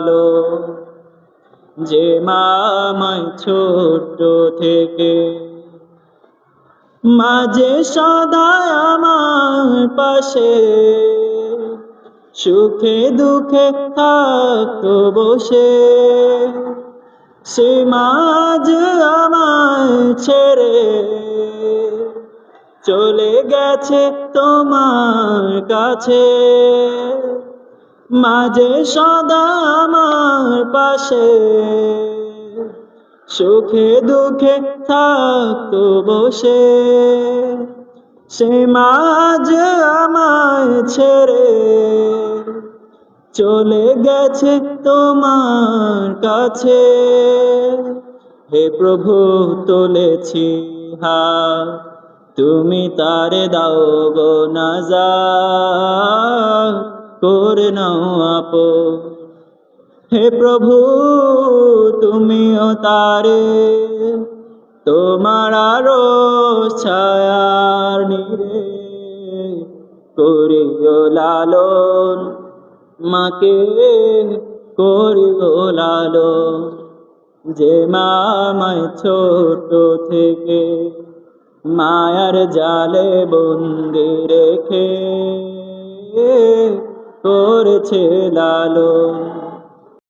ভালো, যে মা আমায় ছোট থেকে মাঝে সদায় আমার পাশে, সুখে দুঃখে থাকতো বসে, সে মাঝ আমায় ছেড়ে চলে গেছে তোমার কাছে। মাঝে সদা আমার পাশে, সুখে দুঃখে থাকতো বসে, সে মাঝ আমায় ছেড়ে চলে গেছে তোমার কাছে। হে প্রভু তুলেছি হাত, তুমি তারে দাও গো নাজাত, করে নাও আপন। হে প্রভু তুমিও তারে তোমার আরো ছায়ার নিরে করিও লালন, মাকে করিও লালন, যে মা আমায় ছোট থেকে মায়ার জালে বন্দি রেখে করেছে লালন।